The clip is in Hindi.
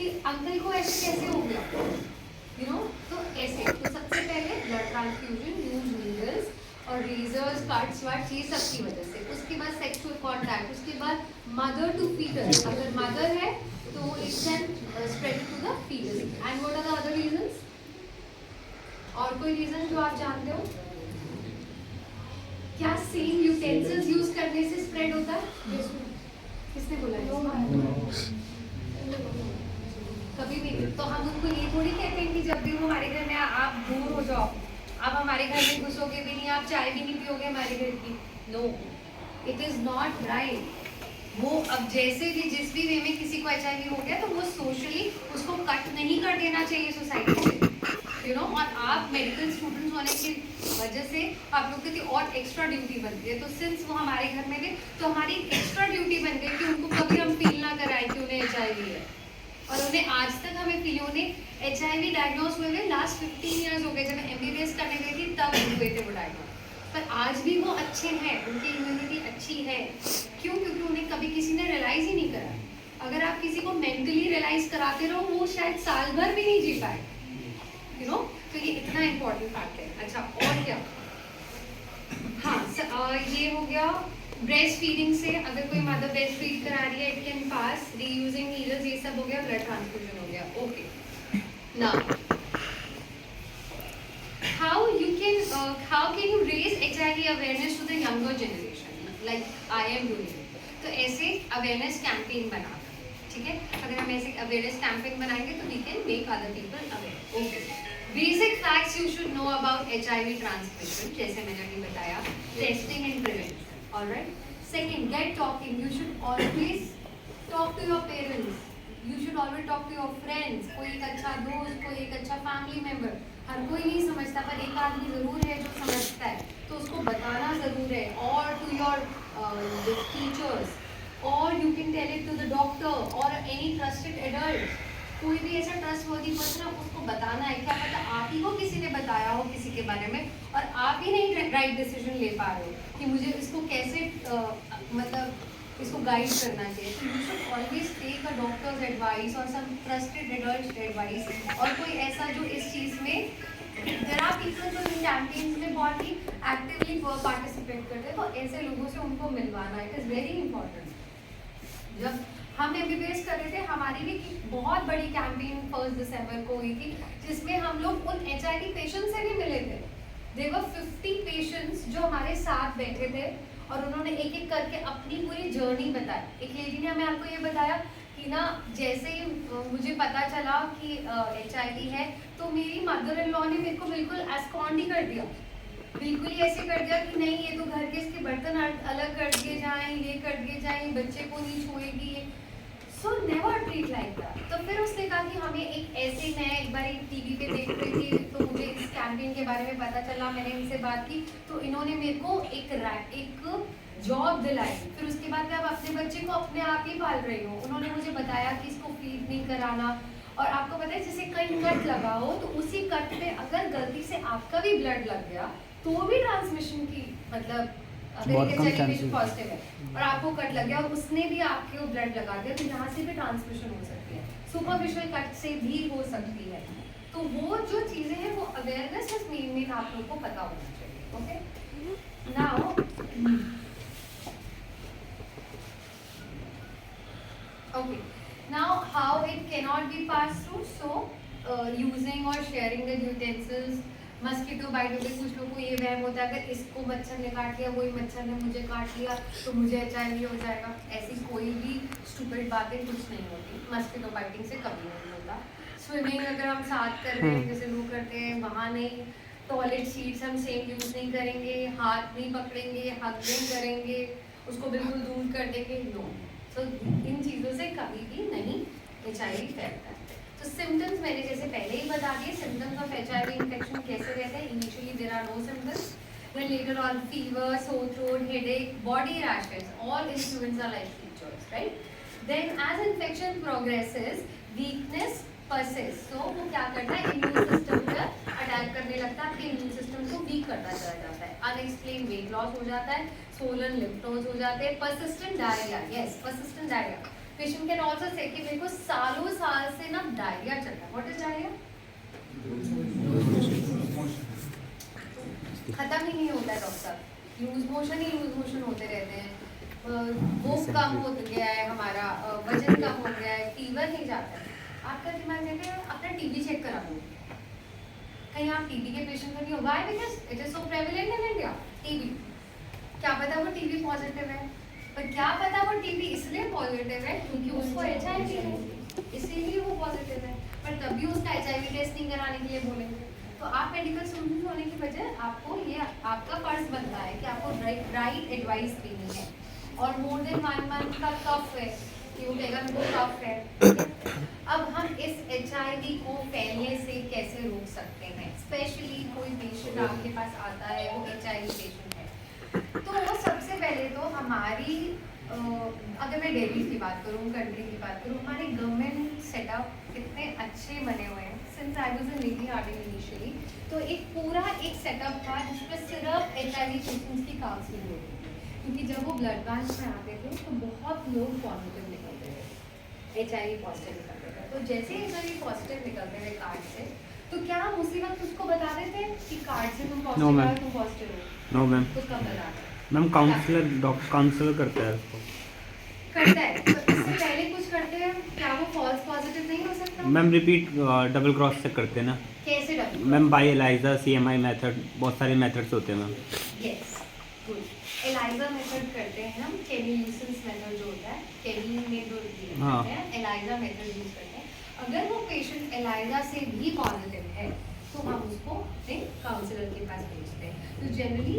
कि अंकल को ऐसे कैसे हो गया, यू नो। तो ऐसे तो सबसे पहले ब्लड ट्रांसफ्यूजन, यूज नीडल्स और रेजर्स, कट्स वाट्स, ये सब की वजह से। उसके बाद सेक्सुअल कॉन्टैक्ट, उसके बाद मदर टू फीटस, अगर मदर है तो it can spread to the foetus. And what are the other reasons? और कोई रीजन जो आप जानते हो? क्या सेम यूटेंसिल्स यूज करने से स्प्रेड होता है? किसने बोला है? कभी भी नहीं। तो हम उनको ये थोड़ी कहते हैं कि जब भी वो हमारे घर में आप दूर हो जाओ, आप हमारे घर में घुसोगे भी नहीं, आप चाय भी नहीं पियोगे हमारे घर की। No, it is not right. वो अब जैसे भी जिस भी वे में किसी को HIV हो गया तो वो सोशली उसको कट नहीं कर देना चाहिए सोसाइटी से, यू नो। और आप मेडिकल स्टूडेंट्स होने की वजह से आप लोग की और एक्स्ट्रा ड्यूटी बनती है। तो सिंस वो हमारे घर में थे तो हमारी एक्स्ट्रा ड्यूटी बन गई कि उनको कभी हम फील ना कराएं कि उन्हें HIV है। और उन्हें आज तक हमें फील, उन्हें HIV डायग्नोज हुए लास्ट 15 ईयर्स हो गए। जब मैं MBBS करने गई थी तब हुए थे वो डायग्नोज, पर आज भी वो अच्छे हैं, उनकी इम्यूनिटी अच्छी है। क्यों? क्योंकि उन्हें कभी किसी ने रियलाइज ही नहीं करा। अगर आप किसी को मेंटली रियलाइज कराते रहो वो शायद साल भर भी नहीं जी पाए, यू नो। तो ये इतना इम्पोर्टेंट फैक्ट है। अच्छा, और क्या? हाँ, ये हो गया ब्रेस्ट फीडिंग से। अगर कोई मदर ब्रेस्ट फीड करा रही है it can pass. Reusing needles, ये सब हो गया। ब्लड ट्रांसफ्यूजन हो गया। Okay, now how can you raise HIV awareness to the younger generation like I am doing it? तो ऐसे अवेयरनेस कैंपेन बना, ठीक है। अगर हम ऐसे अवेयरनेस कैंपेन बनाएंगे तो we can make other people aware. Okay. Basic facts you should know about HIV transmission, जैसे मैंने अभी बताया, testing and prevention. All right. Second, get talking. You should always talk to your parents. You should always talk to your friends. कोई एक अच्छा दोस्त, कोई एक अच्छा फैमिली मेंबर। हर कोई नहीं समझता पर एक आदमी जरूर है जो समझता है, तो उसको बताना जरूर है। और टू योर टीचर्स, और you can tell it to the doctor और एनी ट्रस्टेड एडल्ट। कोई भी ऐसा ट्रस्टवर्दी पर्सन, उसको बताना है। क्या पता आप ही को किसी ने बताया हो किसी के बारे में और आप ही नहीं राइट डिसीजन ले पा रहे हो कि मुझे इसको कैसे मतलब इसको गाइड करना चाहिए। तो you should always take a doctor's advice और सम ट्रस्टेड एडल्ट एडवाइस। और कोई ऐसा जो इस चीज़ में, देयर आर पीपल जो इन कैंपेन्स में बहुत ही एक्टिवली पार्टिसिपेट करते हैं, तो ऐसे लोगों से उनको मिलवाना, इट इज़ वेरी इंपॉर्टेंट। जब हम MBBS कर रहे थे हमारी भी बहुत बड़ी कैंपेन 1 दिसंबर को हुई थी, जिसमें हम लोग उन HIV पेशेंट से भी मिले थे। देयर वर 50 पेशेंट्स जो हमारे साथ बैठे थे और उन्होंने एक एक करके अपनी पूरी जर्नी बताई। एक लेडी ने हमें आपको ये बताया कि ना जैसे ही मुझे पता चला कि HIV है तो मेरी मदर इन लॉ ने मेरे को बिल्कुल एस्कॉन्ड ही कर दिया, बिल्कुल ही ऐसे कर दिया कि नहीं ये तो घर के इसके बर्तन अलग कर दिए जाएं, ये कर दिए जाएं, बच्चे को नहीं छुएगी। So never treat like that. तो फिर उसने कहा कि हमें एक ऐसे, मैं एक बार टीवी पे देख रही थी तो मुझे इस कैंपेन के बारे में पता चला, मैंने इनसे बात की तो इन्होंने मेरे को एक जॉब दिलाई। फिर उसके बाद मैं अब अपने बच्चे को अपने आप ही पाल रही हूँ। उन्होंने मुझे बताया कि इसको फीड नहीं कराना। और आपको पता है जैसे कहीं कट लगा हो तो उसी कट पे अगर गलती से आपका भी ब्लड लग गया तो भी ट्रांसमिशन की मतलब पॉजिटिव है और आपको कट लग गया और उसने भी आपके ब्लड लगा दिया तो यहाँ से भी ट्रांसमिशन हो सकती है। सुपरफिशियल कट से भी हो सकती है। तो वो जो चीजें हैं वो अवेयरनेस में आप लोगों को पता होना चाहिए। Okay, now okay, now how it cannot be passed through? So using or sharing the utensils. Mosquito bite हो गई, कुछ लोगों को ये वहम होता है अगर इसको मच्छर ने काट लिया, वही मच्छर ने मुझे काट लिया तो मुझे HIV हो जाएगा। ऐसी कोई भी स्टूपिड बातें कुछ नहीं होती, मस्कीटो बाइटिंग से कभी नहीं होता। स्विमिंग अगर हम साथ कर रहे हैं जैसे लोग करते हैं वहाँ नहीं। टॉयलेट सीट्स हम सेम यूज नहीं करेंगे, हाथ नहीं पकड़ेंगे, हग नहीं करेंगे, उसको बिल्कुल दूर कर देंगे, नो। तो इन चीज़ों से कभी भी नहीं HIV फैलता है। तो सिम्टम्स मैंने जैसे पहले ही बता दिए, सिम्टम्स ऑफ HIV इन्फेक्शन कैसे रहते हैं। Initially there are no symptoms, then later on fever, sore throat, headache, body rashes, all influenza like features, right. Then as infection progresses weakness persist. So वो क्या करता है, इम्यून सिस्टम पर अटैक करने लगता है, आपके इम्यून सिस्टम को वीक करता चला जाता है। अनएक्सप्लेन वेट लॉस हो जाता है, सोलन लिम्फ नोड्स हो जाते हैं, persistent diarrhoea, yes persistent diarrhoea. Patient can also say कि मेरे को सालों साल से ना लूज मोशन ही लूज मोशन होते रहते हैं, वो कम हो गया है हमारा, वजन कम हो गया है, फीवर नहीं जाता है, आपका दिमाग कहते हैं अपना टीबी चेक करा लो, कहीं आप टीबी के पेशेंट तो नहीं हो, why because it is so prevalent in India TB, क्या पता वो टीबी पॉजिटिव है, पर क्या पता वो टीबी इसलिए पॉजिटिव है क्योंकि उसको एचआईवी है, इसीलिए वो पॉजिटिव है, पर तभी उसका एचआईवी टेस्ट नहीं कराने के लिए बोलेंगे। तो आप मेडिकल स्टूडेंट होने की वजह आपको ये आपका फर्ज बनता है कि आपको राइट एडवाइस देनी है, और मोर देन 1 मंथ का कफ है कि वो कहेगा मेरे को कफ है। अब हम इस एचआईवी को फैलने से कैसे रोक सकते हैं, स्पेशली कोई पेशेंट आपके पास आता है वो एचआईवी पेशेंट है, तो वो सबसे पहले तो हमारी अगर मैं दिल्ली की बात करूँ, कंट्री की बात करूँ, हमारे गवर्नमेंट सेटअप इतने अच्छे बने हुए हैं, since I was in Lady Hardinge initially, तो एक पूरा एक सेटअप था जिसमें सिर्फ एचआईवी पेशेंट्स की काउंसलिंग होती थी, क्योंकि जब वो ब्लड बैंक में आते थे तो बहुत लोग पॉजिटिव निकलते थे, एचआईवी पॉजिटिव निकलते थे, तो जैसे एचआईवी पॉजिटिव निकलते थे कार्ड से, तो क्या हम उसी वक्त उसको बता देते कि कार्ड से तुम पॉजिटिव हो, तुम पॉजिटिव हो? नो मैम, तो कब बताते? मैम काउंसलर करता है उसको। करता है, तो इससे पहले कुछ करते हैं, क्या वो फॉल्स पॉजिटिव नहीं हो सकता? मैम रिपीट डबल क्रॉस से करते हैं ना कैसे double? Ma'am, by ELISA, CMI method, बहुत सारे मेथड्स होते हैं ma'am. Yes, good. ELISA method करते हैं हम, केमी ल्यूसेंस मेथड जो होता है, केमी में जो यूज हाँ। करते हैं, एलाइजा मेथड यूज करते हैं। अगर वो पेशेंट एलाइजा से भी पॉजिटिव है तो हम उसको एक काउंसलर के पास भेजते हैं। तो जनरली